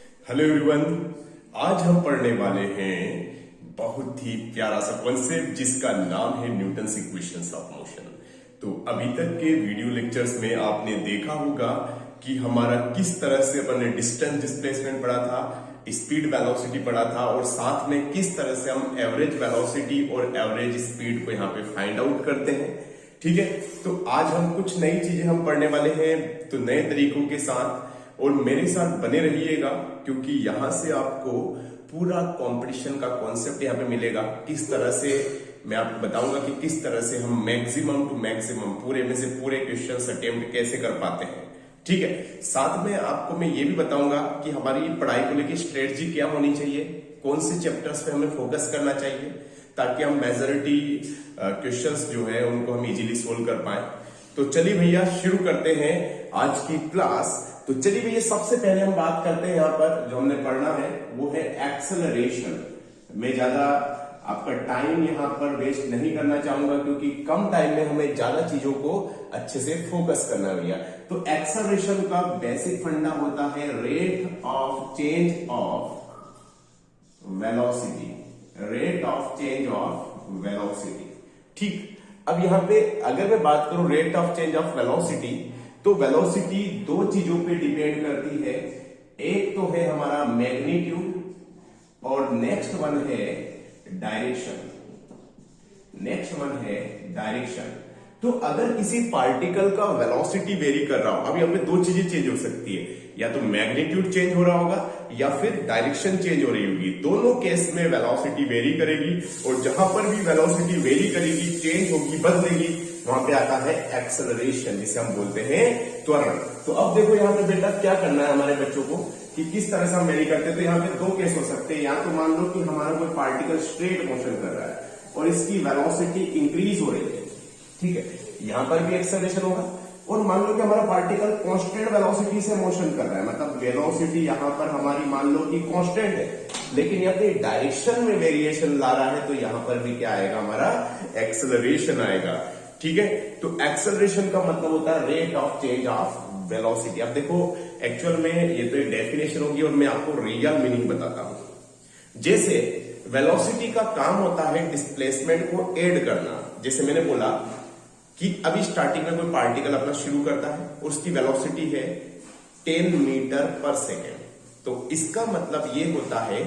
Hello everyone, आज हम पढ़ने वाले हैं बहुत ही प्यारा सा कॉन्सेप्ट जिसका नाम है न्यूटन्स इक्वेशंस ऑफ मोशन। तो अभी तक के वीडियो लेक्चर्स में आपने देखा होगा कि हमारा किस तरह से अपन ने डिस्टेंस डिस्प्लेसमेंट पढ़ा था, स्पीड वेलोसिटी पढ़ा था और साथ में किस तरह से हम एवरेज वेलोसिटी और एवरेज स्पीड को यहाँ पे फाइंड आउट करते हैं। ठीक है, तो आज हम कुछ नई चीजें हम पढ़ने वाले हैं, तो नए तरीकों के साथ, और मेरे साथ बने रहिएगा क्योंकि यहां से आपको पूरा कंपटीशन का कॉन्सेप्ट यहाँ पे मिलेगा। किस तरह से मैं आपको बताऊंगा कि किस तरह से हम मैक्सिमम टू मैक्सिमम पूरे में से पूरे क्वेश्चन अटेम्प्ट कैसे कर पाते हैं। ठीक है, साथ में आपको मैं ये भी बताऊंगा कि हमारी पढ़ाई को लेकर स्ट्रेटजी क्या होनी चाहिए, कौन से चैप्टर्स पे हमें फोकस करना चाहिए ताकि हम मेजॉरिटी क्वेश्चंस जो है उनको हम इजीली सोल्व कर पाए। तो चलिए भैया शुरू करते हैं आज की क्लास। तो चलिए भैया सबसे पहले हम बात करते हैं यहाँ पर जो हमने पढ़ना है वो है एक्सेलरेशन। मैं ज्यादा आपका टाइम यहाँ पर वेस्ट नहीं करना चाहूंगा क्योंकि कम टाइम में हमें ज्यादा चीजों को अच्छे से फोकस करना भैया। तो एक्सेलरेशन का बेसिक फंडा होता है rate of change of velocity, rate of change of velocity. ठीक, अब यहाँ पे अगर मैं बात करूं rate of change of velocity, तो वेलोसिटी दो चीजों पे डिपेंड करती है। एक तो है हमारा मैग्नीट्यूड और नेक्स्ट वन है डायरेक्शन। तो अगर किसी पार्टिकल का वेलोसिटी वेरी कर रहा हो, अब यहाँ पे दो चीजें चेंज हो सकती है, या तो मैग्नीट्यूड चेंज हो रहा होगा या फिर डायरेक्शन चेंज हो रही होगी। दोनों केस में वेलोसिटी वेरी करेगी और जहां पर भी वेलोसिटी वेरी करेगी, चेंज होगी, बदलेगी, वहां पे आता है एक्सेलरेशन, जिसे हम बोलते हैं त्वरण। तो अब देखो यहाँ पे बेटा क्या करना है हमारे बच्चों को कि किस तरह से हम वेरी करते हैं। तो यहाँ पे दो केस हो सकते हैं, या तो मान लो कि हमारा कोई पार्टिकल स्ट्रेट मोशन कर रहा है और इसकी वेलोसिटी इंक्रीज हो रही है, ठीक है, यहां पर भी एक्सेलरेशन होगा। और मान लो कि हमारा पार्टिकल कांस्टेंट वेलोसिटी से मोशन कर रहा है, मतलब वेलोसिटी यहां पर हमारी मान लो कि कांस्टेंट है, लेकिन यहाँ पे डायरेक्शन में वेरिएशन ला रहा है, तो यहां पर भी क्या आएगा, हमारा एक्सेलरेशन आएगा। ठीक है, तो एक्सेलरेशन का मतलब होता है rate of change of velocity. अब देखो एक्चुअल में ये तो एक डेफिनेशन होगी और मैं आपको रियल मीनिंग बताता हूं। जैसे वेलोसिटी का काम होता है डिस्प्लेसमेंट को ऐड करना। जैसे मैंने बोला कि अभी स्टार्टिंग में कोई पार्टिकल अपना शुरू करता है और उसकी वेलोसिटी है 10 मीटर पर सेकेंड, तो इसका मतलब ये होता है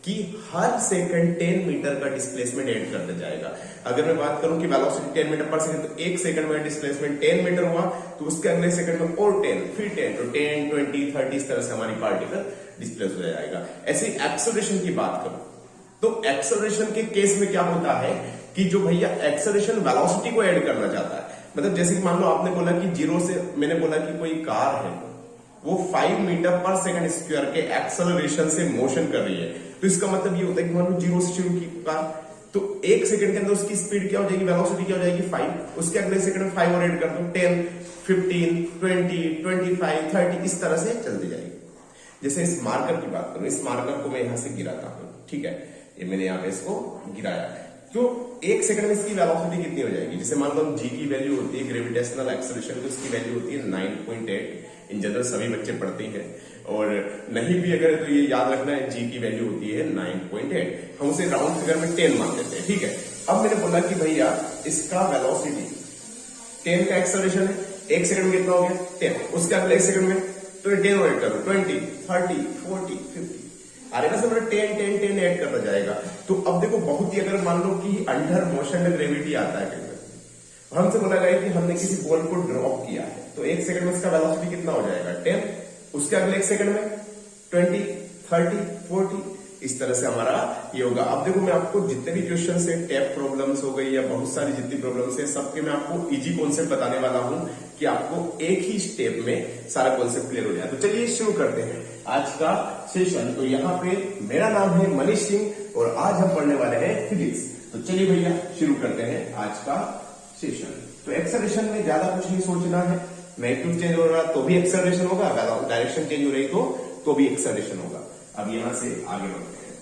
कि हर सेकंड 10 मीटर का डिस्प्लेसमेंट ऐड करता जाएगा। अगर मैं बात करूं कि वेलोसिटी 10 मीटर पर सेकंड, तो एक सेकंड में डिस्प्लेसमेंट 10 मीटर हुआ, तो उसके अगले सेकंड में और 10, फिर 10, तो 10, 20, 30 इस तरह से हमारी पार्टिकल डिस्प्लेस हो जाएगा। ऐसे एक्सेलरेशन की बात करूं तो एक्सेलरेशन के केस में क्या होता है कि जो भैया एक्सेलरेशन वेलोसिटी को ऐड करना चाहता है, मतलब जैसे कि मान लो आपने बोला कि जीरो से, मैंने बोला कि कोई कार है वो 5 मीटर पर सेकंड स्क्वायर के एक्सेलरेशन से मोशन कर रही है, तो इसका मतलब ये होता है कि मान लो जीरो से शुरू की कार, तो एक सेकंड के अंदर उसकी स्पीड क्या हो जाएगी, वेलोसिटी क्या हो जाएगी 5, उसके अगले सेकंड में 5 और ऐड कर दो, 10, 15, 20, 25, 30 इस तरह से चलती जाएगी। जैसे इस मार्कर की बात करूं, इस मार्कर को मैं यहां से गिराता हूं, ठीक है, ये मैंने यहाँ पे इसको गिराया, तो एक सेकंड में इसकी वेलोसिटी कितनी हो जाएगी। जैसे मान लो जी की वैल्यू होती है ग्रेविटेशनल एक्सेलरेशन, तो इसकी वैल्यू होती है 9.8। इन जनरल सभी बच्चे पढ़ते हैं, और नहीं भी अगर तो ये याद रखना है जी की वैल्यू होती है 9.8। हम उसे राउंड फिगर में 10 मान लेते हैं, ठीक है। अब मैंने बोला कि भैया इसका वेलोसिटी 10 का एक्सेलरेशन है, एक सेकंड में कितना हो गया 10, उसके अगले एक सेकंड में तो 10 ऐड करो, 20, 30, 40, 50 आ रहा है ना, सब 10, 10, 10 ऐड करता जाएगा। तो अब देखो बहुत ही, अगर मान लो कि अंडर मोशन में ग्रेविटी आता है, हमसे बोला गया कि हमने किसी बॉल को ड्रॉप किया है, तो एक सेकंड में इसका वेलोसिटी कितना हो जाएगा 10, उसके अगले एक सेकंड में 20, 30, 40 इस तरह से हमारा ये होगा। अब देखो मैं आपको जितने भी क्वेश्चन है, टैप प्रॉब्लम्स हो गई या बहुत सारी जितनी प्रॉब्लम्स है, सबके मैं आपको इजी कॉन्सेप्ट बताने वाला हूं कि आपको एक ही स्टेप में सारा कॉन्सेप्ट क्लियर हो जाए। तो चलिए शुरू करते हैं आज का सेशन। तो यहाँ पे मेरा नाम है मनीष सिंह और आज हम पढ़ने वाले हैं फिजिक्स। तो चलिए भैया शुरू करते हैं आज का सेशन। तो एक्सेलरेशन में ज्यादा कुछ नहीं सोचना है, मैग्नीट्यूड चेंज हो रहा तो भी एक्सेलरेशन होगा, डायरेक्शन चेंज हो रही तो भी एक्सेलरेशन होगा। अब यहां से आगे बढ़ते हैं।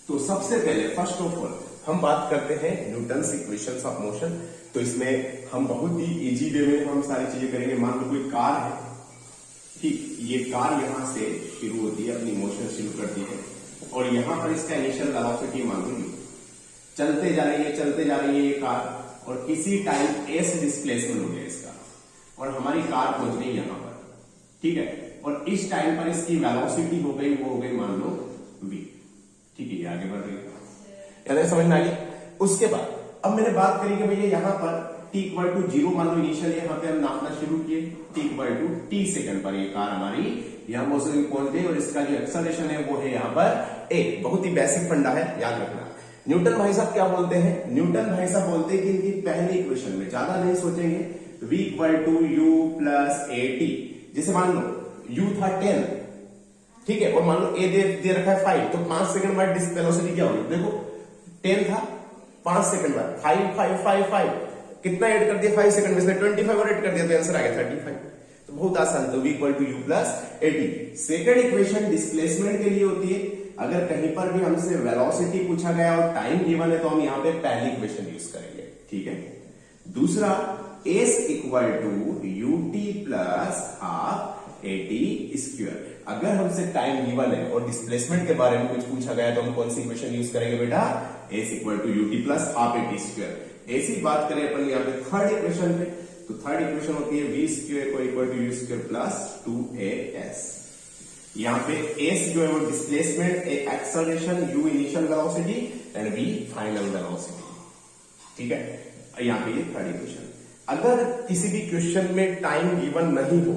तो सबसे पहले फर्स्ट ऑफ ऑल हम बात करते हैं न्यूटन्स इक्वेशंस ऑफ मोशन। तो इसमें हम बहुत ही इजी वे में हम सारी चीजें करेंगे। मान लो कोई कार है, ठीक, ये कार यहां से शुरू होती है, अपनी मोशन शुरू करती है और यहां पर इसका इनिशियल वेलोसिटी मालूम, चलते जा रही है ये कार और किसी टाइम ए से डिस्प्लेसमेंट हो गया इसका और हमारी कार पहुंच गई यहां पर, ठीक है। और इस टाइम पर इसकी वेलोसिटी हो गई मान लो v, ठीक है, ये आगे बढ़ रही है, समझ में आ गई। उसके बाद अब मैंने बात करी कि भैया यहां पर t इक्वल टू 0 मान लो इनिशियल यहाँ पे हम नापना शुरू किए, t equal to t second पर ये कार हमारी यहां मोशन पहुंच गई और इसका जो एक्सेलरेशन है वो है यहाँ पर a। बहुत ही बेसिक फंडा है, याद रखना। न्यूटन भाई साहब क्या बोलते हैं, न्यूटन भाई साहब बोलते हैं कि इनकी पहली इक्वेशन में ज्यादा नहीं सोचेंगे, v equal to u plus at। जैसे मान लो u था 10, ठीक है, और मान लो a दे रखा है 5, तो 5 सेकंड बाद वेलोसिटी क्या होगी, देखो 10 था, 5 सेकंड बाद 5 5 5 5 कितना ऐड कर दिया 5 सेकंड में, इसने 25 और ऐड कर दिया तो आंसर आ गया 35। तो बहुत आसान, तो v equal to u plus at। Second equation displacement के लिए होती है। अगर कहीं पर भी हमसे वेलोसिटी पूछा गया और टाइम गिवन है तो हम यहाँ पे पहली इक्वेशन यूज करेंगे, ठीक है। दूसरा s equal to ut plus half at square. अगर हमसे टाइम गिवन है और डिस्प्लेसमेंट के बारे में कुछ पूछा गया तो हम कौन सी इक्वेशन यूज करेंगे बेटा, s equal to ut plus half at square. ऐसी बात करें अपन यहाँ पे थर्ड इक्वेशन पे, तो थर्ड इक्वेशन होती है v स्क्वायर को equal to u square plus 2as। यहाँ पे s जो है वो displacement, acceleration, u initial velocity and v final velocity, ठीक है। यहाँ पे ये थर्ड इक्वेशन। अगर किसी भी क्वेश्चन में टाइम गिवन नहीं हो,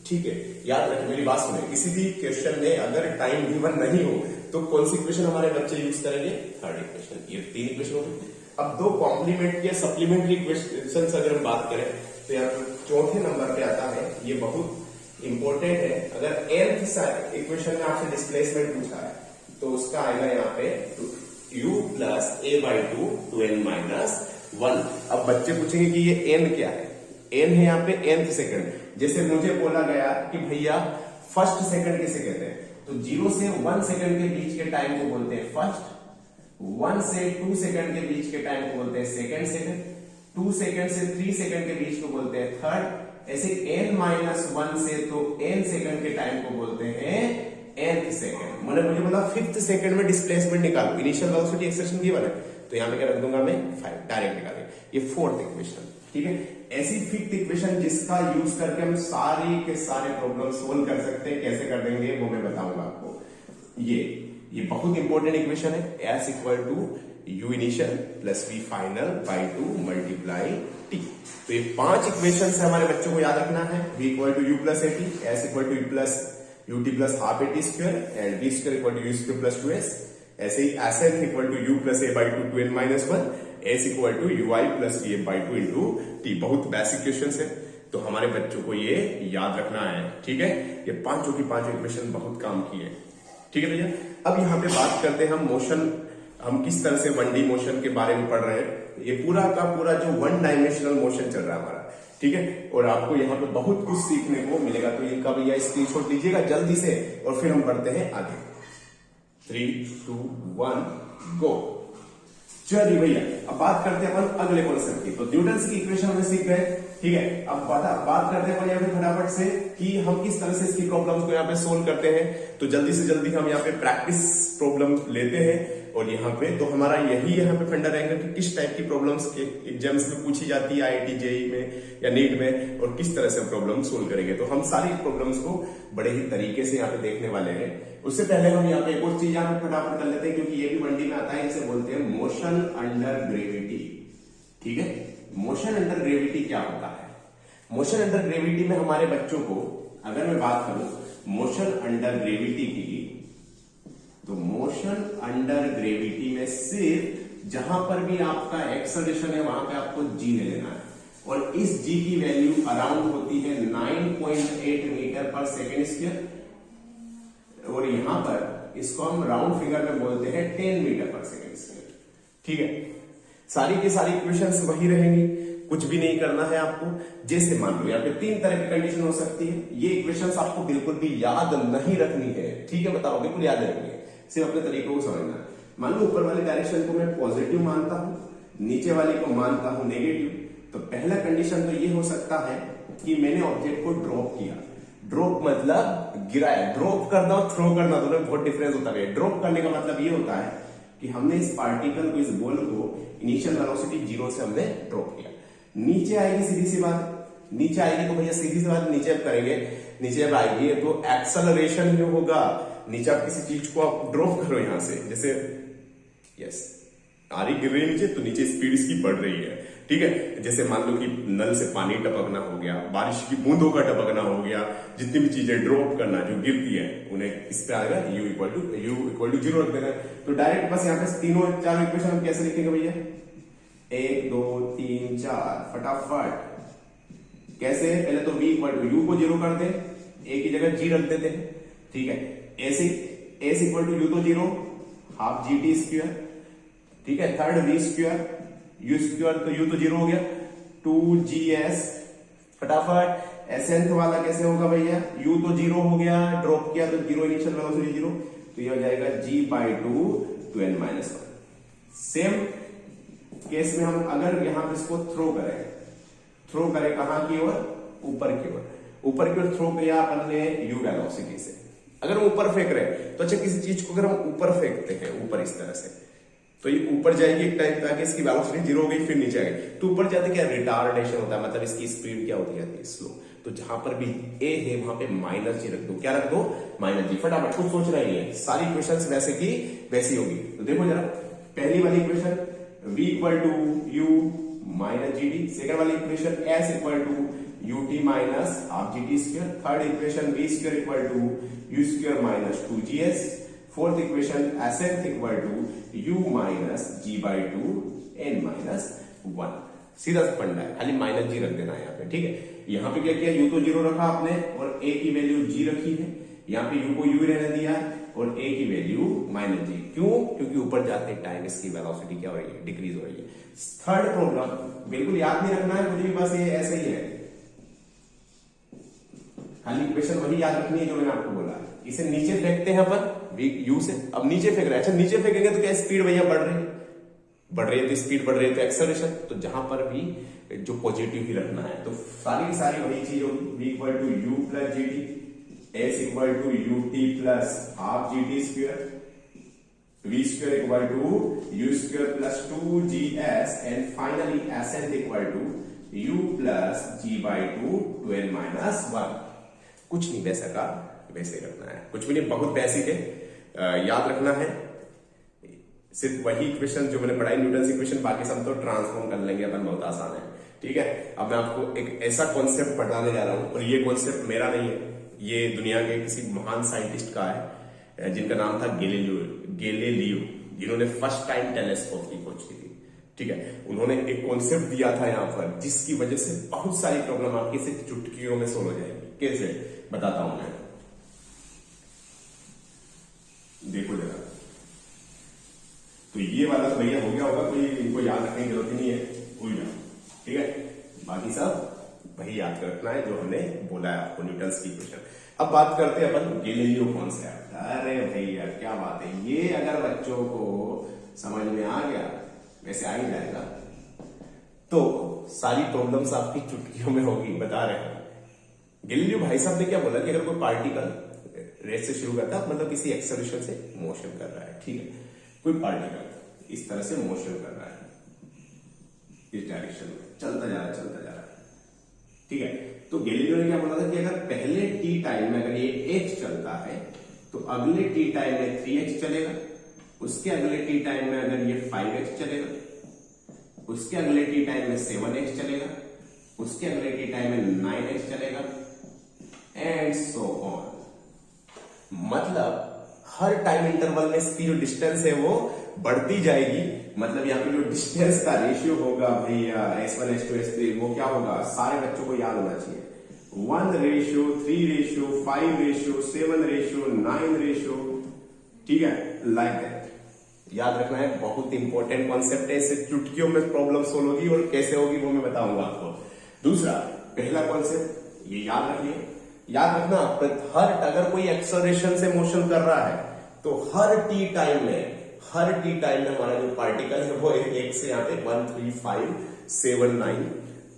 ठीक है, याद रखें मेरी बात सुने, किसी भी क्वेश्चन में अगर टाइम गिवन नहीं हो तो कौन सी इक्वेशन हमारे बच्चे यूज करेंगे, थर्ड इक्वेशन। ये 3 इक्वेशन होगी। अब 2 कॉम्प्लीमेंट या सप्लीमेंट्री इक्वेशन अगर हम बात करें तो यहाँ पे चौथे नंबर पे आता है, ये बहुत इंपॉर्टेंट है। अगर nth इक्वेशन में आपसे डिस्प्लेसमेंट पूछा है तो उसका आएगा यहाँ पे u plus a by 2 two n minus 1। अब बच्चे पूछेंगे कि ये n क्या है, n है यहाँ पे nth सेकंड। जैसे मुझे बोला गया कि भैया फर्स्ट सेकंड किसे कहते हैं, तो 0 से 1 सेकंड के बीच के टाइम को बोलते हैं फर्स्ट, 1 से 2 सेकंड के बीच के टाइम को बोलते हैं सेकंड सेकंड, 2 सेकंड से 3 सेकंड के बीच को बोलते हैं थर्ड। ऐसे n माइनस 1 से तो n सेकंड के टाइम को बोलते हैं nth सेकंड। मैंने मुझे बोला 5th सेकंड में डिस्प्लेसमेंट निकालो, इनिशियल वेलोसिटी एक्सेलरेशन गिवन है, तो यहाँ पे क्या रख दूंगा मैं 5, डायरेक्ट निकालेंगे। ये 4th इक्वेशन, ठीक है। ऐसी 5th इक्वेशन जिसका यूज करके हम सारे के सारे प्रॉब्लम सोल्व कर सकते हैं, कैसे कर देंगे वो मैं बताऊंगा आपको। ये बहुत इंपॉर्टेंट इक्वेशन है, s equal to u initial plus v final by 2 multiply t। तो ये 5 इक्वेशन से हमारे बच्चों को याद रखना है, v equal to u plus at, s equal to u plus ut plus half at square and v square equal to u square plus 2s। ऐसे ही sth equal to u plus a by 2 two n minus 1, s equal to ui plus v by 2 into t। बहुत basic question है, तो हमारे बच्चों को ये याद रखना है, ठीक है। ये पांचों की पांचों इक्वेशन बहुत काम की है, ठीक है भैया। अब यहाँ पे बात करते हैं हम मोशन, हम किस तरह से 1D मोशन के बारे में पढ़ रहे हैं। ये पूरा का पूरा जो 1 डायमेंशनल मोशन चल रहा है हमारा, ठीक है, और आपको यहाँ पे बहुत कुछ सीखने को मिलेगा। तो इनका भैया स्क्रीनशॉट लीजिएगा जल्दी से और फिर हम बढ़ते हैं आगे। 3 2 1 गो। चलिए भैया अब बात करते हैं अपन अगले कॉन्सेप्ट की। तो न्यूटन की इक्वेशन हमें सीख गए, ठीक है। अब बात करते हैं यहाँ पे फटाफट से कि हम किस तरह से इसकी प्रॉब्लम्स को यहाँ पे सोल्व करते हैं। तो जल्दी से जल्दी हम यहाँ पे प्रैक्टिस प्रॉब्लम लेते हैं और यहाँ पे तो हमारा यही यहाँ पे फंडा रहेगा कि किस टाइप की प्रॉब्लम्स के एग्जाम्स में पूछी जाती है, IIT JEE में या नीट में, और किस तरह से प्रॉब्लम सोल्व करेंगे। तो हम सारी प्रॉब्लम्स को बड़े ही तरीके से यहाँ पे देखने वाले हैं। उससे पहले हम यहाँ पे एक और चीज यहाँ पे फटाफट कर लेते हैं, क्योंकि ये भी 1D में आता है, इसे बोलते हैं मोशन अंडर ग्रेविटी, ठीक है। मोशन अंडर ग्रेविटी क्या होता है? मोशन अंडर ग्रेविटी में हमारे बच्चों को, अगर मैं बात करूं मोशन अंडर ग्रेविटी की, तो मोशन अंडर ग्रेविटी में सिर्फ जहां पर भी आपका एक्सेलरेशन है वहां पे आपको g ले लेना है, और इस g की वैल्यू अराउंड होती है 9.8 मीटर पर सेकेंड स्क्वायर, और यहां पर इसको हम राउंड फिगर में बोलते हैं 10 मीटर पर सेकेंड स्क्वायर, ठीक है। सारी की सारी इक्वेशंस वही रहेंगी, कुछ भी नहीं करना है आपको। जैसे मान लो यहाँ पे 3 तरह की कंडीशन हो सकती है, ये इक्वेशंस आपको बिल्कुल भी याद नहीं रखनी है, ठीक है, बताओ बिल्कुल याद रखनी है, सिर्फ अपने तरीकों को समझना है। मान लो ऊपर वाले डायरेक्शन को मैं पॉजिटिव मानता हूं, नीचे वाले को मानता हूं नेगेटिव, तो पहला कंडीशन तो ये हो सकता है कि मैंने ऑब्जेक्ट को ड्रॉप किया, ड्रॉप मतलब गिराया, ड्रॉप करना और थ्रो करना दोनों में बहुत डिफरेंस होता है। ड्रॉप करने का मतलब ये होता है कि हमने इस पार्टिकल को, इस बॉल को इनिशियल वेलोसिटी 0 से हमने ड्रॉप किया, नीचे आएगी, सीधी सी बात, नीचे आएगी तो भैया सीधी सी बात नीचे अब करेंगे, नीचे अब आएगी तो एक्सेलरेशन जो होगा, नीचे आप किसी चीज को आप ड्रॉप करो यहां से, जैसे यस आ रही गिर रही है नीचे, तो नीचे स्पीड इसकी बढ़ रही है, ठीक है। जैसे मान लो कि नल से पानी टपकना हो गया, बारिश की बूंदों का टपकना हो गया, जितनी भी चीजें ड्रॉप करना जो गिरती है उन्हें इस पे आएगा u इक्वल टू 0 रख देना। तो डायरेक्ट बस यहाँ पे तीनों चार इक्वेशन हम कैसे लिखेंगे भैया, 1 2 3 4 फटाफट। कैसे, पहले तो v इक्वल टू u को 0 कर दे, a की जगह g रख देते हैं, ठीक है। s इक्वल टू u तो 0, हाफ जी टी स्क्वायर, ठीक है। Third v square, u square तो u तो 0 हो गया, 2gs फटाफट। एसेंथ वाला कैसे होगा भैया, u तो 0 हो गया, ड्रॉप किया तो 0, इनिशियल वेलोसिटी 0, तो ये हो जाएगा g/2 to n - 1। Same case में हम अगर यहां पे इसको थ्रो करें कहां की ओर, ऊपर की ओर थ्रो किया अपन ने u वेलोसिटी से। अगर हम ऊपर फेंक रहे हैं तो अच्छा, किसी चीज को अगर हम ऊपर फेंकते हैं, ऊपर इस तरह से, तो ये ऊपर जाएगी एक टाइम तक, इसकी वेलोसिटी 0 हो गई, फिर नीचे आ गई, तो ऊपर जाते क्या रिटार्डेशन होता है, मतलब इसकी स्पीड क्या होती है, स्लो। तो जहां पर भी a है वहां पे -g रख दो, क्या रख दो, -g। फटाफट, कुछ सोचना ही है, सारी इक्वेशंस वैसे की वैसी होगी। तो देखो जरा, पहली वाली equation v equal to u minus g d, second वाली equation s equal to ut minus half g t square, third equation v square equal to u square minus 2gs, fourth equation s nth equal to u minus g/2 n minus 1। सीधा सा फंडा है, खाली -g रख देना है यहाँ पे, ठीक है। यहाँ पे क्या किया, u तो 0 रखा आपने और a की वैल्यू g रखी है, यहाँ पे u को u रहने दिया और a की वैल्यू -g। क्यों, क्योंकि ऊपर जाते टाइम इसकी वेलोसिटी क्या हो रही है, डिक्रीज हो रही है। थर्ड प्रॉब्लम बिल्कुल याद नहीं रखना है मुझे भी, बस ये ऐसे ही है, खाली इक्वेशन वही याद रखनी है जो मैंने आपको बोला। इसे नीचे फेंकते हैं अपन u से, अब नीचे फेंक रहे हैं, अच्छा नीचे फेंकेंगे तो क्या स्पीड भैया बढ़ रही है तो स्पीड बढ़ रही है तो एक्सेलरेशन, तो जहां पर भी जो पॉजिटिव ही रखना है, तो सारी की सारी वही चीज होगी, v equal to u plus g t, s equal to ut plus half g t square, v square equal to u square plus 2gs and finally एसेंट equal to u plus g/2 to n minus 1। कुछ नहीं वैसा का वैसे रखना है, कुछ भी नहीं, बहुत बेसिक है, याद रखना है। सिर्फ वही इक्वेशन जो मैंने पढ़ाई न्यूटन इक्वेशन, बाकी सब तो ट्रांसफॉर्म कर लेंगे अपन, बहुत आसान है, ठीक है। अब मैं आपको एक ऐसा कॉन्सेप्ट पढ़ाने जा रहा हूं, और ये कॉन्सेप्ट मेरा नहीं है, ये दुनिया के किसी महान साइंटिस्ट का है, जिनका नाम था गैलीलियो, जिन्होंने फर्स्ट टाइम टेलीस्कोप की खोज की थी, ठीक है। उन्होंने एक कॉन्सेप्ट दिया था यहाँ पर, जिसकी वजह से बहुत सारी प्रॉब्लम आपकी सिर्फ चुटकियों में सोल्व हो जाएगी। कैसे बताता हूं मैं, देखो जरा। तो ये वाला तो भैया हो गया होगा, कोई इनको याद रखने की जरूरत ही नहीं है, भूल जाओ, ठीक है। बाकी सब वही याद रखना है जो हमने बोला है आपको, न्यूटन्स की इक्वेशन। अब बात करते हैं अपन गैलीलियो कॉन्सेप्ट। अरे भैया क्या बात है, ये अगर बच्चों को समझ में आ गया, वैसे आ ही जाएगा, तो सारी प्रॉब्लम्स आपकी चुटकियों में होगी, बता रहे हैं। गैलीलियो भाई साहब ने क्या बोला कि अगर कोई पार्टिकल रेस से शुरू करता है, मतलब किसी एक्सेलरेशन से मोशन कर रहा है, ठीक है, कोई पार्टिकल इस तरह से मोशन कर रहा है, इस डायरेक्शन में चलता जा रहा है, ठीक है। तो गैलीलियो ने क्या बोला था कि अगर पहले टी टाइम में अगर ये x चलता है, तो अगले टी टाइम में 3x चलेगा, उसके अगले टी टाइम में अगर ये 5x चलेगा, उसके अगले टी टाइम में 7x चलेगा, उसके अगले टी टाइम में 9x चलेगा, एंड सो ऑन। मतलब हर टाइम इंटरवल में इसकी जो डिस्टेंस है वो बढ़ती जाएगी। मतलब यहाँ पे जो डिस्टेंस का रेशियो होगा भैया S1 S2 S3, वो क्या होगा, सारे बच्चों को याद होना चाहिए, 1:3:5:7:9, ठीक है, लाइक दैट। याद रखना है, बहुत इंपॉर्टेंट कॉन्सेप्ट है, इससे चुटकियों में प्रॉब्लम सोल्व होगी, और कैसे होगी वो मैं बताऊंगा आपको। दूसरा, पहला कॉन्सेप्ट ये याद रखिए, याद रखना, हर अगर कोई एक्सेलरेशन से मोशन कर रहा है तो हर टी टाइम में हमारा जो पार्टिकल है वो एक से यहाँ पे 1:3:5:7:9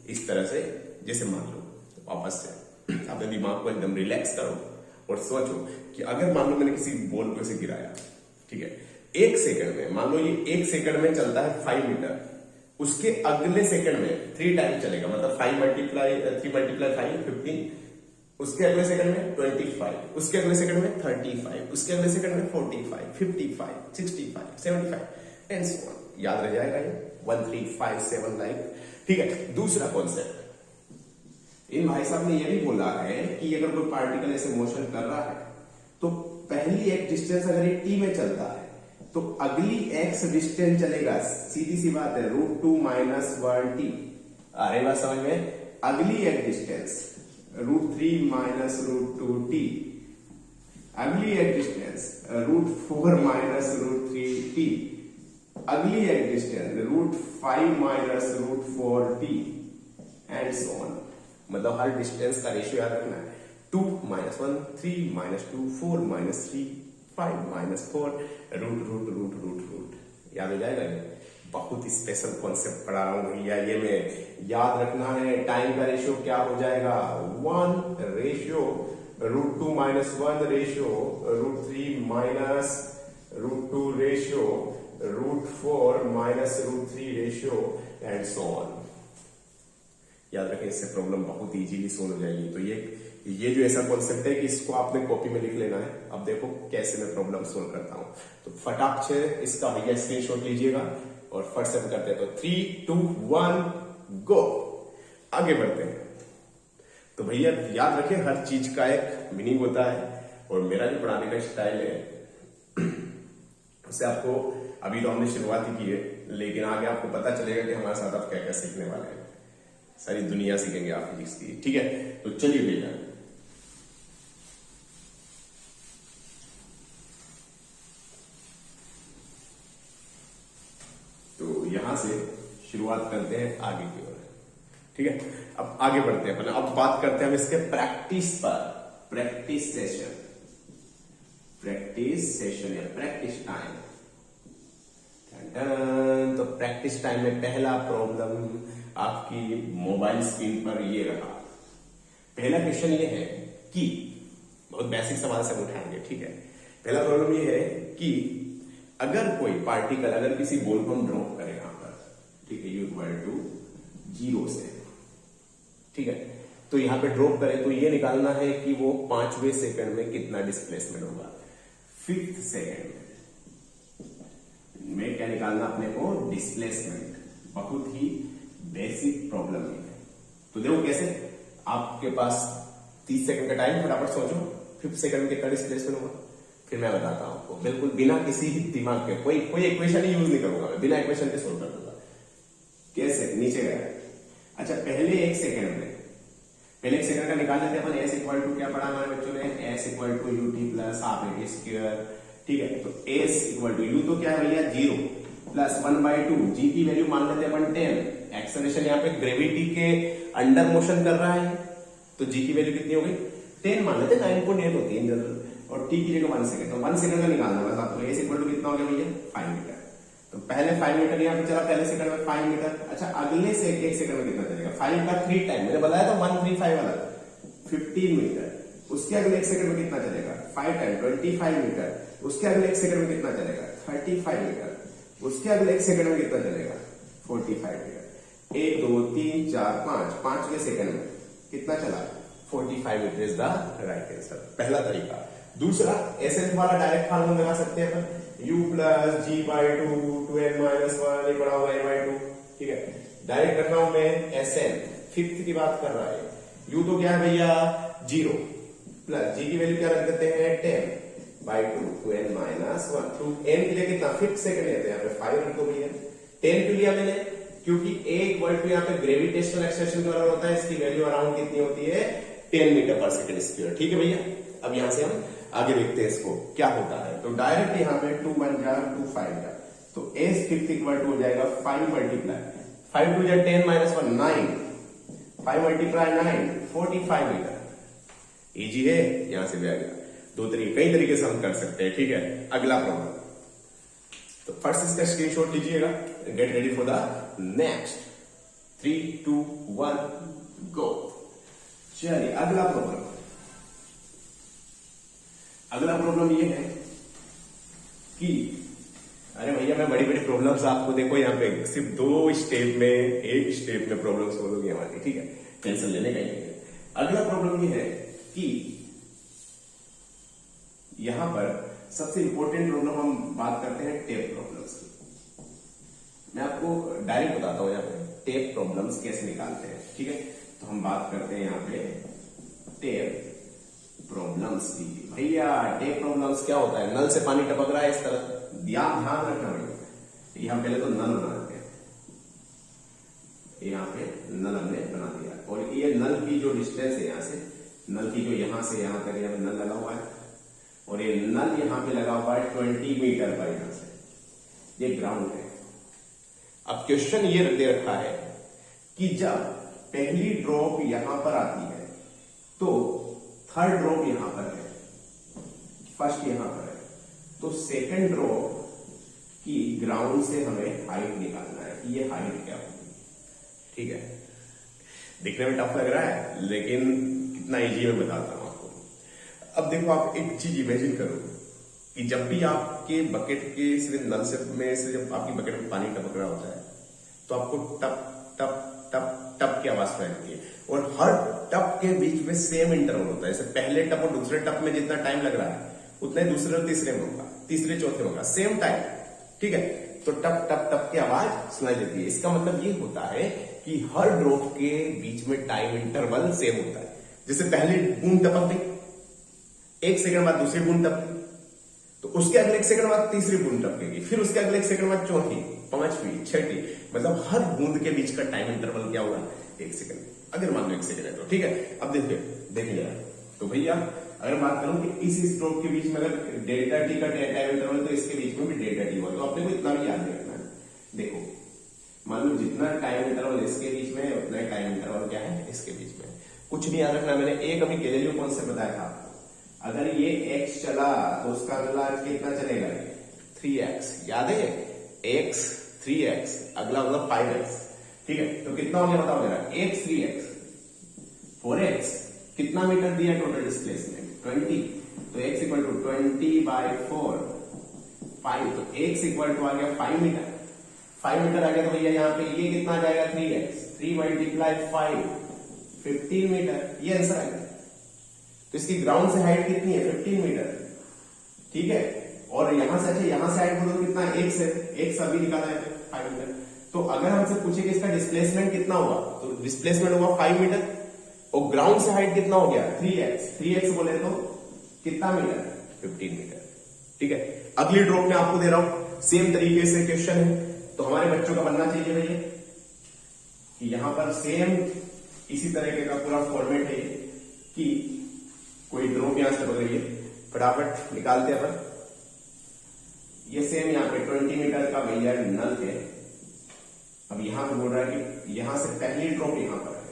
इस तरह से, जैसे मान लो वापस से अपने दिमाग को एकदम रिलैक्स करो और सोचो कि अगर मान लो मैंने किसी बॉल को ऐसे गिराया, ठीक है, 1 सेकंड में, मान लो ये 1 सेकंड में चलता है 5 मीटर, उसके अगले सेकंड में 3 टाइम चलेगा, मतलब 3 मल्टीप्लाई 5 15, उसके अगले सेकंड में 25, उसके अगले सेकंड में 35, उसके अगले सेकंड में 45, 55, 65, 75 एंड सो ऑन। याद रह जाएगा ये 1 3 5 7 लाइक, ठीक है। दूसरा कॉन्सेप्ट, इन भाई साहब ने ये भी बोला है कि अगर कोई पार्टिकल ऐसे मोशन कर रहा है तो पहली एक डिस्टेंस अगर ये t में चलता है तो अगली x डिस्टेंस चलेगा, सीधी सी बात है, √2 - 1t। अरे बात समझ में? अगली एक डिस्टेंस √3 - √2t, अगली एक डिस्टेंस √4 - √3t, अगली एक distance √5 - √4t and so on. मतलब हर डिस्टेंस का रेशियो याद रखना है, 2 - 1 3 - 2 4 - 3 5 - 4 √√√√√। याद हो जाएगा ये? बहुत स्पेशल कॉन्सेप्ट पढ़ा रहा हूं भैया, ये में याद रखना है। टाइम का रेशियो क्या हो जाएगा, 1 ratio √2 - 1 ratio √3 - √2 ratio √4 - √3 ratio and so on. याद रखें, इससे प्रॉब्लम बहुत इजीली सोल्व हो जाएगी। तो ये जो ऐसा कॉन्सेप्ट है कि इसको आपने कॉपी में लिख लेना है। अब देखो कैसे मैं प्रॉब्लम सोल्व करता हूं। तो फटाक से इसका भैया स्क्रीनशॉट लीजिएगा और फट से करते हैं। तो 3 2 1 गो, आगे बढ़ते हैं। तो भैया याद रखें, हर चीज का एक मीनिंग होता है और मेरा जो पढ़ाने का स्टाइल है उससे आपको, अभी तो हमने शुरुआत ही की है, लेकिन आगे आपको पता चलेगा कि हमारे साथ आप क्या क्या सीखने वाले हैं। सारी दुनिया सीखेंगे आप फिजिक्स की, ठीक है। तो चलिए भैया, तो यहां से शुरुआत करते हैं आगे की ओर, ठीक है। अब आगे बढ़ते हैं अपन, अब बात करते हैं हम इसके प्रैक्टिस पर, प्रैक्टिस सेशन या प्रैक्टिस टाइम। तो प्रैक्टिस टाइम में पहला प्रॉब्लम आपकी मोबाइल स्क्रीन पर ये रहा। पहला क्वेश्चन ये है कि, बहुत बेसिक सवाल से हम उठाएंगे, ठीक है। पहला प्रॉब्लम ये है कि अगर कोई पार्टिकल, अगर किसी बॉल को हम ड्रॉप करें यहां पर, ठीक है, u = 0 से, ठीक है, तो यहां पे ड्रॉप करें तो ये निकालना है कि वो 5वें सेकंड में कितना डिस्प्लेसमेंट होगा। 5th सेकंड में क्या निकालना अपने को, डिस्प्लेसमेंट। बहुत ही बेसिक प्रॉब्लम है। तो देखो कैसे, आपके पास 30 सेकंड का टाइम, फटाफट सोचो 5th सेकंड में कितना डिस्प्लेसमेंट होगा। फिर मैं बताता हूं आपको, बिल्कुल बिना किसी दिमाग के, कोई इक्वेशन ही यूज नहीं करूंगा मैं, बिना इक्वेशन के सोल्व कर दूंगा। कैसे, नीचे गया, अच्छा पहले 1 सेकंड में, पहले 1 सेकंड का निकाल लेते हैं अपन। s = क्या पढ़ा हमारे बच्चों ने, s = ut + ½ ठीक है। तो s = u तो क्या है भैया, 0 + 1/2, g की वैल्यू मान लेते हैं अपन 10। एक्सेलरेशन यहाँ पे ग्रेविटी के अंडर मोशन कर रहा है, तो g की वैल्यू कितनी हो गई, 10 मान लेते हैं, 9.8 होती है इन जनरल, और t की जगह 1 सेकंड। तो 1 सेकंड का निकालना बस आपको। s = कितना हो गया भैया, 5 मीटर। तो पहले 5 मीटर यहाँ पे चला, पहले सेकंड में 5 मीटर। अच्छा अगले से 1 सेकंड में कितना चलेगा, 5 का 3 टाइम, मैंने बताया तो 135 वाला 15 मीटर। उसके अगले 1 सेकंड में कितना चलेगा, 5 टाइम 25 मीटर। उसके अगले 1 सेकंड में कितना चलेगा, 35 मीटर। उसके अगले 1 सेकंड में कितना चलेगा, 45 मीटर। 1 2 3 4 5, 5वें सेकंड में कितना चला, 45 metre is the right answer. पहला तरीका। दूसरा, एसएन वाला डायरेक्ट फार्मूला लगा सकते हैं अपन, u + g/2 2n - 1 n/2, ठीक है। डायरेक्ट कर रहा हूं मैं, एसएन 5th की बात कर रहा है, u तो क्या है भैया 0 प्लस g की वैल्यू क्या रख देते हैं 10/2 2n - 1। टू n के लिए कितना, 5th सेकंड लेते हैं, यहाँ पे 5 रखो भैया। 10 क्यों लिया मैंने, क्योंकि एक वर्ड पे यहाँ पे ग्रेविटेशनल एक्सलेरेशन के दौरान होता है, इसकी वैल्यू अराउंड कितनी होती है, 10 मीटर/सेकंड²। ठीक है भैया। अब यहां से हम आगे देखते हैं इसको क्या होता है। तो डायरेक्ट यहाँ पे 2 1 जा 2 5 जा, तो s 5th = हो जाएगा 5 × 5 2 जा 10 - 1 9, 5 × 9 45 मीटर। इजी है, यहां से भी आ गया। दो तरीके, कई तरीके से हम कर सकते हैं, ठीक है। अगला प्रॉब्लम, तो फर्स्ट इसका स्क्रीनशॉट लीजिएगा, get ready for the next. 3 2 1 गो। चलिए अगला प्रॉब्लम ये है कि अरे भैया मैं बड़ी बड़ी प्रॉब्लम्स आपको देखो यहाँ पे सिर्फ 2 स्टेप में, एक स्टेप में प्रॉब्लम सोल्व होगी हमारी, ठीक है, टेंशन लेने का ही नहीं है। अगला प्रॉब्लम ये है कि यहां पर सबसे इंपॉर्टेंट प्रॉब्लम हम बात करते हैं टेप प्रॉब्लम्स की। मैं आपको डायरेक्ट बताता हूं यहाँ पे टेप प्रॉब्लम्स कैसे निकालते हैं, ठीक है। तो हम बात करते हैं यहाँ पे टेप प्रॉब्लम्स की। भैया टेप प्रॉब्लम्स क्या होता है? नल से पानी टपक रहा है इस तरह, ध्यान रखना भैया। यहाँ पहले तो नल बना देते हैं, यहाँ पे नल हमने बना दिया और ये नल की जो डिस्टेंस है यहाँ से, नल की जो यहां से यहां तक यहाँ नल लगा हुआ है और ये नल यहाँ पे लगा हुआ है 20 मीटर पर, यहां से ये ग्राउंड है। अब क्वेश्चन ये दे रखा है कि जब पहली ड्रॉप यहां पर आती है तो थर्ड ड्रॉप यहां पर है, फर्स्ट यहां पर है, तो सेकंड ड्रॉप की ग्राउंड से हमें हाइट निकालना है कि ये हाइट क्या होगी, ठीक है। दिखने में टफ लग रहा है लेकिन कितना इजी मैं बताता हूं आपको। अब देखो आप एक चीज इमेजिन करो कि जब भी आपके बकेट के सिर्फ नल से में से जब आपकी बकेट में पानी टपक रहा होता है तो आपको टप टप टप टप की आवाज फैलती है और हर टप के बीच में सेम इंटरवल होता है। जैसे पहले टप और दूसरे टप में जितना टाइम लग रहा है उतना ही दूसरे और तीसरे में होगा, तीसरे चौथे होगा, सेम टाइम, ठीक है। तो टप टप टप की आवाज सुनाई देती है। इसका मतलब ये होता है कि हर ड्रॉप के बीच में टाइम इंटरवल सेम होता है। जैसे पहली बूंद टपक गई, 1 सेकंड बाद दूसरी बूंद टपकी, तो उसके अगले 1 सेकंड बाद तीसरी बूंद टपकेगी, फिर उसके अगले 1 सेकंड बाद चौथी, पांचवी, छठी, मतलब हर बूंद के बीच का टाइम इंटरवल क्या होगा? 1 सेकंड। अगर मान लो 1 सेकंड है तो ठीक है। अब देखिए तो भैया अगर बात करूं कि इस ड्रॉप के बीच में अगर डेल्टा टी का टाइम इंटरवल तो इसके बीच में भी डेल्टा टी हुआ, तो आपने को इतना भी याद रखना है। देखो मान लो जितना टाइम इंटरवल इसके बीच में उतना ही टाइम इंटरवल क्या है इसके बीच में। कुछ नहीं याद रखना, मैंने एक अभी गैलीलियो कॉन्सेप्ट बताया था आपको। अगर ये x चला तो उसका अगला कितना चलेगा? 3x, याद है? x 3x, अगला 5x, ठीक है। तो कितना हो गया बताओ जरा? x 3x 4x, कितना मीटर दिया टोटल डिस्प्लेसमेंट? 20, तो x इक्वल टू 20/4 5, तो x इक्वल टू आ गया 5 मीटर। 5 मीटर आ गया तो भैया यहाँ पे ये कितना आ जाएगा? 3x, 3 × 5 15 मीटर, ये आंसर आएगा। तो इसकी ग्राउंड से हाइट कितनी है? 15 मीटर, ठीक है। और यहां से अच्छा यहां से हाइट बोलो कितना? x है, x अभी निकाला है 5 मीटर। तो अगर हमसे पूछे कि इसका डिस्प्लेसमेंट कितना होगा तो डिस्प्लेसमेंट होगा 5 मीटर और ग्राउंड से हाइट कितना हो गया? 3x बोले तो कितना मीटर? 15 मीटर, ठीक है। अगली ड्रॉप में आपको दे रहा हूं, सेम तरीके से क्वेश्चन है, तो हमारे बच्चों का बनना चाहिए भैया कि यहां पर सेम इसी तरीके का पूरा फॉर्मेट है कि कोई ड्रॉप यहां से बदलिए, फटाफट निकालते हैं अपन। ये सेम यहाँ पे 20 मीटर का भैया नल है। अब यहां पे बोल रहा है कि यहां से पहली ड्रॉप यहां पर है,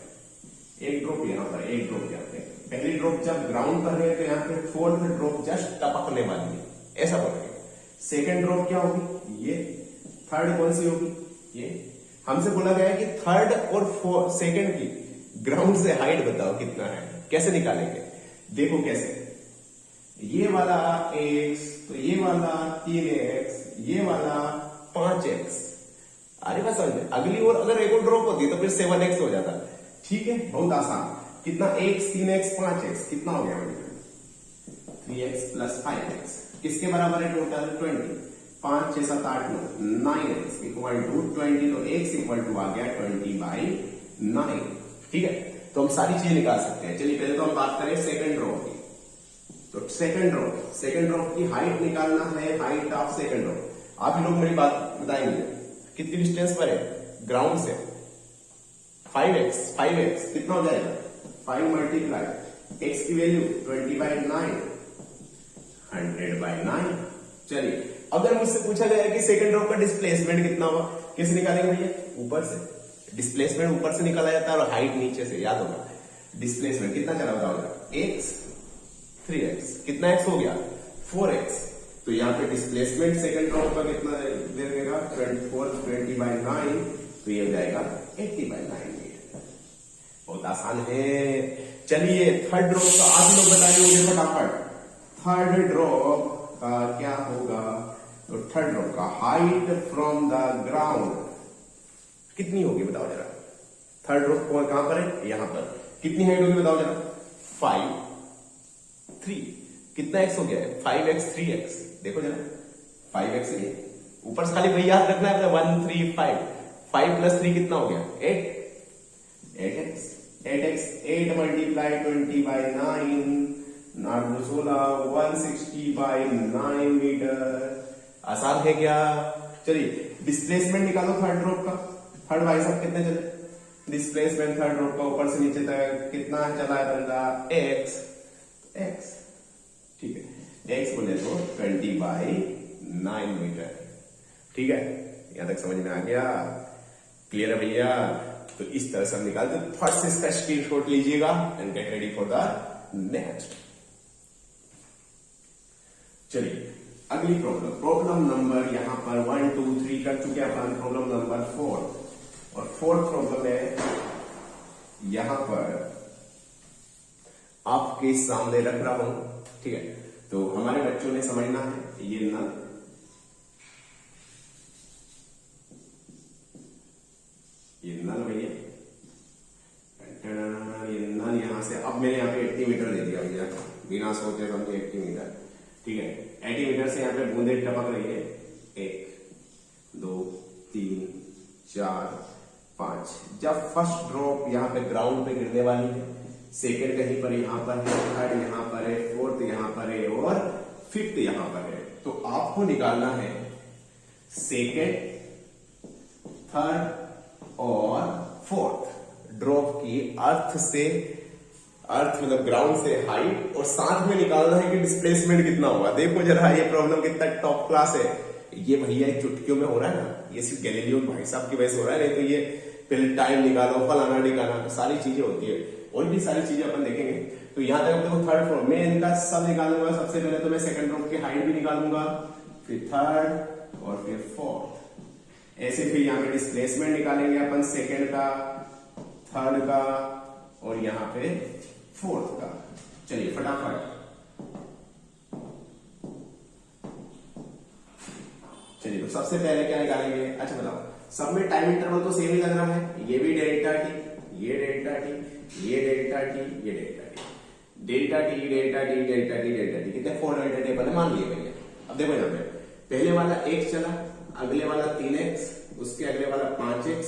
एक ड्रॉप यहां पर, एक ड्रॉप यहाँ पे। पहली ड्रॉप जब ग्राउंड पर है तो यहाँ पे 4th ड्रॉप जस्ट टपकने वाली है, ऐसा बोल रहे हैं। सेकेंड ड्रॉप क्या होगी? ये। थर्ड कौन सी होगी? ये। हमसे बोला गया है कि थर्ड और सेकेंड की ग्राउंड से हाइट बताओ कितना है, कैसे निकालेंगे? देखो कैसे, ये वाला x, तो ये वाला 3x, ये वाला 5x। अरे बस समझ, अगली और अगर एक और ड्रॉप होती तो फिर 7x हो जाता, ठीक है। बहुत आसान। कितना? x 3x 5x, कितना हो गया? 3x + 5x, किसके बराबर है? टोटल 20, 5 6 7 8 9, 9x इक्वल टू 20, तो x इक्वल टू आ गया 20/9, ठीक है। तो हम सारी चीजें निकाल सकते हैं। चलिए पहले तो हम बात करें सेकंड ड्रॉप की। तो सेकंड ड्रॉप की हाइट निकालना है, हाइट ऑफ सेकंड ड्रॉप। आप लोग मेरी बात बताएंगे कितनी डिस्टेंस पर है ग्राउंड से? 5x कितना हो जाएगा? 5 × x की वैल्यू 20/9, 100/9। चलिए अगर मुझसे पूछा गया कि सेकंड ड्रॉप का डिस्प्लेसमेंट कितना होगा, कैसे निकालेंगे भैया? ऊपर से। डिस्प्लेसमेंट ऊपर से निकाला जाता है और हाइट नीचे से, याद होगा। डिस्प्लेसमेंट कितना चला बताओ? x 3x, कितना x हो गया? 4x। तो यहाँ पे डिस्प्लेसमेंट सेकंड ड्रॉप का कितना दे देगा? 20/9, तो ये हो जाएगा 80/9 मीटर। बहुत आसान है। चलिए थर्ड ड्रॉप का आप लोग बताइए मुझे फटाफट, थर्ड ड्रॉप का क्या होगा? तो थर्ड ड्रॉप का हाइट फ्रॉम द ग्राउंड कितनी होगी बताओ जरा। थर्ड ड्रॉप कहां पर है? यहां पर। कितनी हाइट होगी बताओ जरा? 5 3 कितना एक्स हो गया है? 5x 3x। देखो जरा 5x है, ऊपर से खाली वही याद रखना है 1 3 5 5 प्लस 3 कितना हो गया? 8x 8 multiply 20 by 9 not 16 160 by 9 metre. आसान है क्या? चलिए डिस्प्लेसमेंट निकालो थर्ड ड्रॉप का। थर्ड भाई साहब कितने चले? डिस्प्लेसमेंट थर्ड ड्रॉप का ऊपर से नीचे तक कितना चला है बंदा? x। ठीक है, x बोले तो 20 बाई 9 मीटर। ठीक है, यहां तक समझ में आ गया? क्लियर है भैया? तो इस तरह से हम निकालते, फर्स्ट से इसका स्क्रीनशॉट लीजिएगा and get ready for the next. चलिए अगली प्रॉब्लम नंबर यहां पर 1 2 3 कर चुके अपन। प्रॉब्लम नंबर 4 और फोर्थ प्रॉब्लम है यहां पर आपके सामने रख रहा हूं। ठीक है, तो हमारे बच्चों ने समझना है ये नल, ये नल भैया, ये नल यहां से, अब मैंने यहां पे 80 मीटर दे दिया भैया, बिना सोचे समझे 80 मीटर। ठीक है, 80 मीटर से यहां पे बूंदे टपक रही है, 1 2 3 4 5। जब फर्स्ट ड्रॉप यहां पे ग्राउंड पे गिरने वाली है, सेकेंड कहीं पर यहां पर है, थर्ड यहां पर है, फोर्थ यहां पर है और फिफ्थ यहां पर है। तो आपको निकालना है सेकेंड, थर्ड और फोर्थ ड्रॉप की अर्थ से, अर्थ मतलब ग्राउंड से हाइट, और साथ में निकालना है कि डिस्प्लेसमेंट कितना होगा। देखो जरा ये प्रॉब्लम कितना टॉप क्लास है। ये भैया चुटकियों में हो रहा है ना, ये सिर्फ गैलीलियो भाई साहब की वजह से हो रहा है, नहीं तो ये पहले टाइम निकालो, फलाना निकालना, सारी चीजें होती है और भी सारी चीजें अपन देखेंगे। तो यहां तक देखो थर्ड फ्लोर में इनका सब निकालूंगा। सबसे पहले तो मैं सेकंड ड्रॉप की हाइट भी निकालूंगा, फिर थर्ड और फिर फोर्थ। ऐसे फिर यहाँ पे डिस्प्लेसमेंट निकालेंगे अपन सेकंड का, थर्ड का और यहाँ पे फोर्थ का। चलिए फटाफट, चलिए तो सबसे पहले क्या निकालेंगे? अच्छा बताओ, सब में टाइम इंटरवल तो सेम ही लग रहा है। ये भी डेल्टा टी, ये डेल्टा टी, ये डेल्टा टी, ये delta t, delta t delta t delta t delta T, कितने 4 डेल्टा टी अपन मान लिए भैया। अब देखो यहाँ पे पहले वाला x चला, अगले वाला 3x, उसके अगले वाला 5x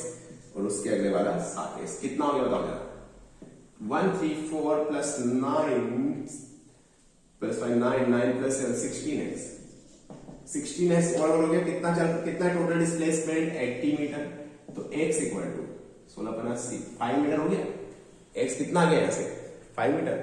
और उसके अगले वाला 7x। कितना हो गया बताओ जरा? 1 3 4 plus 9 plus 5 9 9 plus 16x 16x और हो गया। कितना टोटल डिस्प्लेसमेंट? 80 मीटर। तो x इक्वल टू 16 5 मीटर हो गया। x कितना आ गया यहाँ से? 5 मीटर।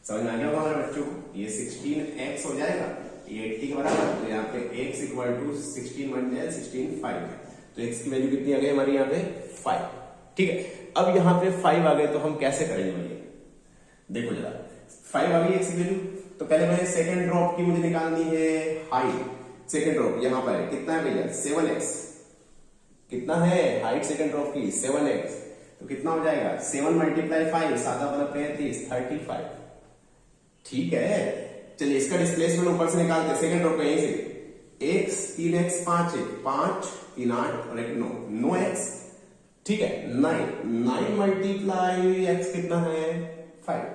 समझ में आ गया होगा हमारे बच्चों को? ये 16x हो जाएगा, ये 80 के बराबर। तो यहाँ पे x इक्वल टू 16 बन जाए 16 5 है। तो x की वैल्यू कितनी आ गई हमारी यहाँ पे? 5। ठीक है, अब यहाँ पे 5 आ गए तो हम कैसे करेंगे भैया? देखो जरा 5 आ गई x की वैल्यू, तो पहले मैं सेकंड ड्रॉप की मुझे निकालनी है हाइट। सेकंड ड्रॉप यहां पर है, कितना है भैया? 7x। कितना है हाइट सेकंड ड्रॉप की? 7x। तो कितना हो जाएगा? 7 मल्टीप्लाई 5 7 मतलब 35 35। ठीक है, चलिए इसका डिस्प्लेसमेंट ऊपर से निकालते हैं सेकंड ड्रॉप का यहीं से। x 3x 5 5 3 8 और 1 9 9x। ठीक है, 9 मल्टीप्लाई x कितना है? 5।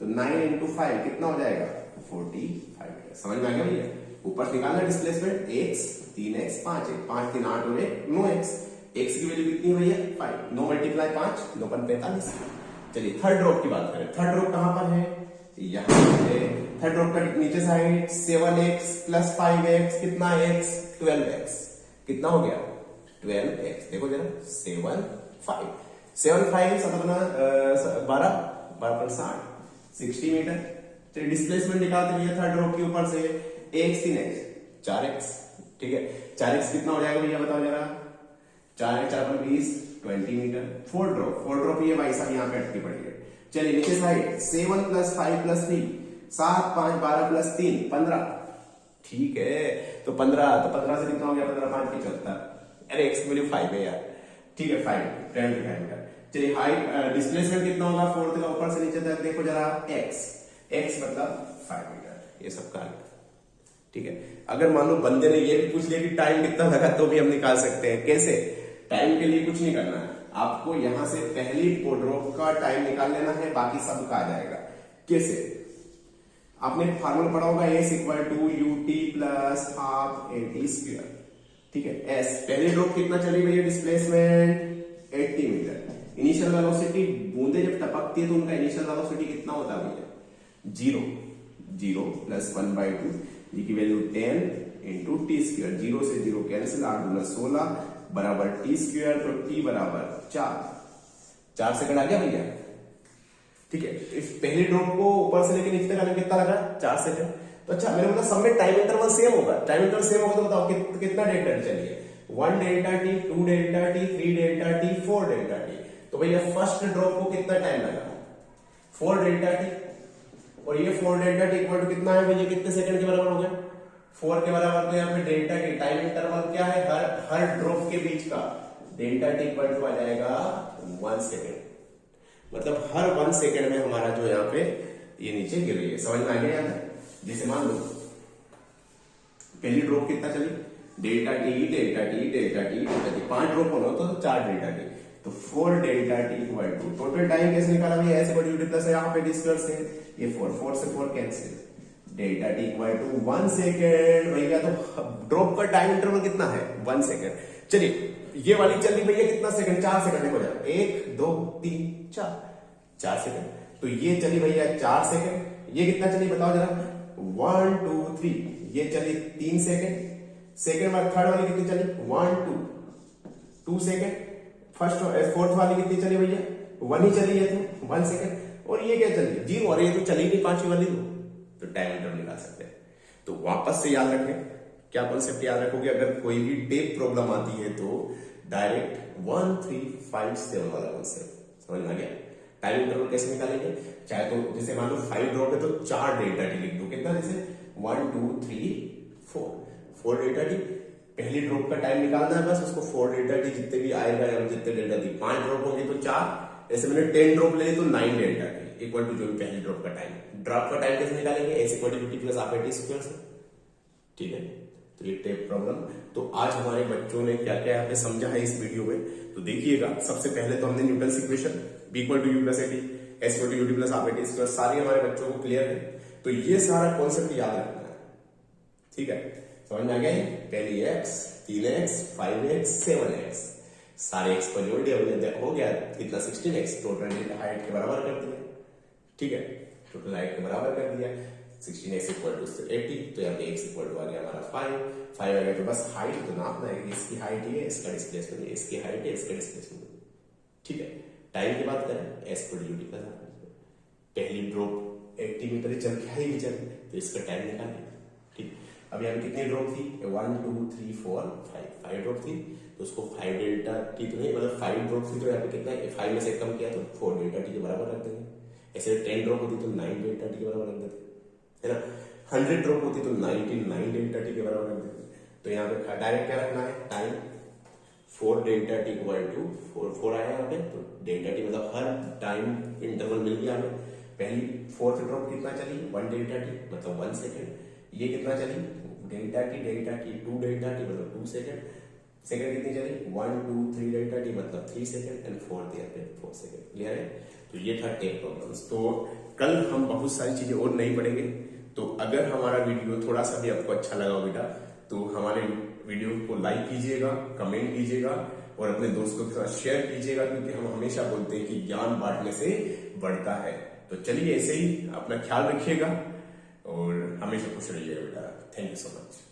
तो 9 इंटू 5 कितना हो जाएगा? 45। समझ में आ गया भैया? ऊपर निकालना डिस्प्लेसमेंट x 3x 5 5 3 8 और 1 9x। x की वैल्यू कितनी है भैया? 5। 9 मल्टीप्लाई 5 9 45। चलिए थर्ड ड्रॉप की बात करें। थर्ड ड्रॉप कहां पर है? यहाँ पे। थर्ड ड्रॉप का नीचे साइड 7x प्लस 5x कितना x? 12x। कितना हो गया? 12x। देखो जरा 7 5 7 5 12 12 60 मीटर। चलिए डिस्प्लेसमेंट निकालते भैया थर्ड ड्रॉप के ऊपर से। x 3x 4x। ठीक है, 4x कितना हो जाएगा भैया बताओ जरा? 4 4 पर 20 20 मीटर। फोर्थ ड्रॉप ये भाई साहब यहाँ पे अटकी पड़ी है। चलिए नीचे साइड 7 प्लस 5 प्लस 3 7 5 12 प्लस 3 15। ठीक है, तो 15 से कितना हो गया? 15 5 की 74। अरे x की वैल्यू 5 है यार, ठीक है 75 मीटर। चलिए हाइट डिस्प्लेसमेंट कितना होगा फोर्थ का ऊपर से नीचे तक, देखो जरा x मतलब 5 मीटर, ये सब का ठीक है। अगर मान लो बंदे ने ये भी पूछ लिया कि टाइम कितना लगा तो भी हम निकाल सकते हैं। कैसे? टाइम के लिए कुछ नहीं करना है आपको, यहां से पहली ड्रॉप का टाइम निकाल लेना है, बाकी सब का आ जाएगा। कैसे? आपने फार्मूला पढ़ा होगा s equal to ut plus half at²। ठीक है, s पहली ड्रॉप कितना चली भैया डिस्प्लेसमेंट 80 मीटर। इनिशियल वेलोसिटी बूंदे जब टपकती है तो उनका इनिशियल वेलोसिटी कितना होता है भैया? 0 प्लस 1/2 की वैल्यू 10 इंटू t²। 0 से 0 कैंसिल, 8 गुना 16 बराबर t², तो t बराबर 4 सेकंड आ गया भैया। ठीक है, इस पहली ड्रॉप को ऊपर से लेकर नीचे तक आने में कितना लगा? 4 सेकंड। तो अच्छा मैंने बोला सब में टाइम इंटरवल सेम होगा, टाइम इंटरवल सेम होगा तो बताओ कितना डेल्टा टी चलिए? 1 delta T, 2 delta T, 3 delta T, 4 delta t. तो भैया फर्स्ट ड्रॉप को कितना टाइम लगा? 4 डेल्टा टी, और ये 4 डेल्टा टी इक्वल टू कितना है भैया? कितने सेकंड के बराबर हो गया? 4 के बराबर। तो यहाँ पे डेल्टा टी टाइम इंटरवल क्या है? हर ड्रॉप के बीच का डेल्टा टी इक्वल टू आ जाएगा 1 सेकेंड। मतलब हर 1 सेकेंड में हमारा जो यहाँ पे ये नीचे गिर रही है। समझ में आ गया? जैसे मान लो पहली ड्रॉप कितना चली? Delta t delta t delta t delta t, 5 drop होना तो 4 डेल्टा टी, तो 4 delta t equal to total time कैसे निकाला भैया? ऐसे बड़ी यूटी प्लस यहाँ पे d² से ये 4 से 4 cancel, delta t equal to 1 second भैया। तो ड्रॉप का टाइम इंटरवल कितना है? 1 सेकेंड। चलिए ये वाली चल रही भैया कितना सेकंड? 4 सेकंड। देखो जाए 1 2 3 4 सेकंड। तो ये चली भैया 4 सेकंड। ये कितना चली बताओ जरा? 1 2 3, ये चली 3 सेकंड। सेकंड में थर्ड वाली कितनी चली? 1 2 सेकंड। फोर्थ वाली कितनी चली भैया? 1 ही चली है, तो 1 सेकंड। और ये क्या चली? 0, और ये तो चली नहीं पांचवी वाली तो टाइम इंटरवल निकाल सकते हैं। तो वापस से याद रखें, क्या कॉन्सेप्ट याद रखोगे? अगर कोई भी टेप प्रॉब्लम आती है तो डायरेक्ट 1 3 5 7 वाला कॉन्सेप्ट समझ में आ गया। टाइम इंटरवल कैसे निकालेंगे? चाहे तो जैसे मान लो 5 ड्रॉप है तो 4 डेल्टा टी लिख दो। कितना? जैसे 1 2 3 4 डेल्टा टी। पहली ड्रॉप का टाइम निकालना है बस, उसको 4 डेल्टा टी जितने भी आएगा या जितने डेल्टा टी, 5 ड्रॉप होंगे तो 4, ऐसे मैंने 10 ड्रॉप ले ली तो 9 डेल्टा टी इक्वल टू जो भी पहली ड्रॉप का टाइम। ड्रॉप का टाइम कैसे निकालेंगे? s equal to t plus half at² से। ठीक है, तो ये टेप प्रॉब्लम। तो आज हमारे बच्चों ने क्या क्या यहाँ पे समझा है इस वीडियो में, तो देखिएगा। सबसे पहले तो हमने Newton equation b equal to u plus at, s equal to ut plus half at², सारी हमारे बच्चों को क्लियर है। तो ये सारा कॉन्सेप्ट याद रखना है। ठीक है, समझ में आ गया? पहली x 3x 5x 7x, सारे x को जोड़ दिया, हो गया कितना? 16x। टोटल हाइट के बराबर कर दिया। ठीक है, टोटल हाइट के बराबर कर दिया। 16x इक्वल टू 80, तो यहाँ पे x इक्वल टू आ गया हमारा 5 आ गया। तो बस हाइट तो नापना है, इसकी हाइट ये, इसका डिस्प्लेसमेंट, इसकी हाइट है, इसका डिस्प्लेसमेंट। ठीक है, टाइम की बात करें s equal to ut plus half. पहली ड्रॉप 80 मीटर चल के आई चल, तो इसका टाइम निकालेंगे। ठीक, अब यहाँ पे कितनी ड्रॉप थी? 1 2 3 4 5 ड्रॉप थी, तो उसको 5 डेल्टा टी तो नहीं, मतलब 5 ड्रॉप थी तो यहाँ पे कितना है? 5 में से कम किया तो 4 डेल्टा टी के बराबर रख देंगे। ऐसे 10 ड्रॉप होती तो 9 डेल्टा टी के बराबर रख देते, है ना। 100 ड्रॉप होती तो 99 डेल्टा टी के बराबर रख देते। तो यहाँ पे डायरेक्ट क्या रखना है? Time 4 delta t equal to 4 आया यहाँ पे, तो डेल्टा टी मतलब हर टाइम इंटरवल मिल गया हमें। पहली फोर्थ ड्रॉप कितना चली? 1 डेल्टा टी मतलब 1 सेकेंड। ये कितना चली? डेल्टा टी 2 डेल्टा टी मतलब 2 सेकेंड। सेकेंड कितनी चली? 1 2 3 डेल्टा टी मतलब 3 सेकेंड, एंड फोर्थ यहाँ पे 4 सेकेंड। क्लियर है? तो ये था टेप प्रॉब्लम्स। तो कल हम बहुत सारी चीजें और नहीं पढ़ेंगे। तो अगर हमारा वीडियो थोड़ा सा भी आपको अच्छा लगा बेटा, तो हमारे वीडियो को लाइक कीजिएगा, कमेंट कीजिएगा और अपने दोस्तों के साथ शेयर कीजिएगा, क्योंकि हम हमेशा बोलते हैं कि ज्ञान बांटने से बढ़ता है। तो चलिए ऐसे ही अपना ख्याल रखिएगा और हमेशा खुश रहिएगा बेटा। Thank you so much.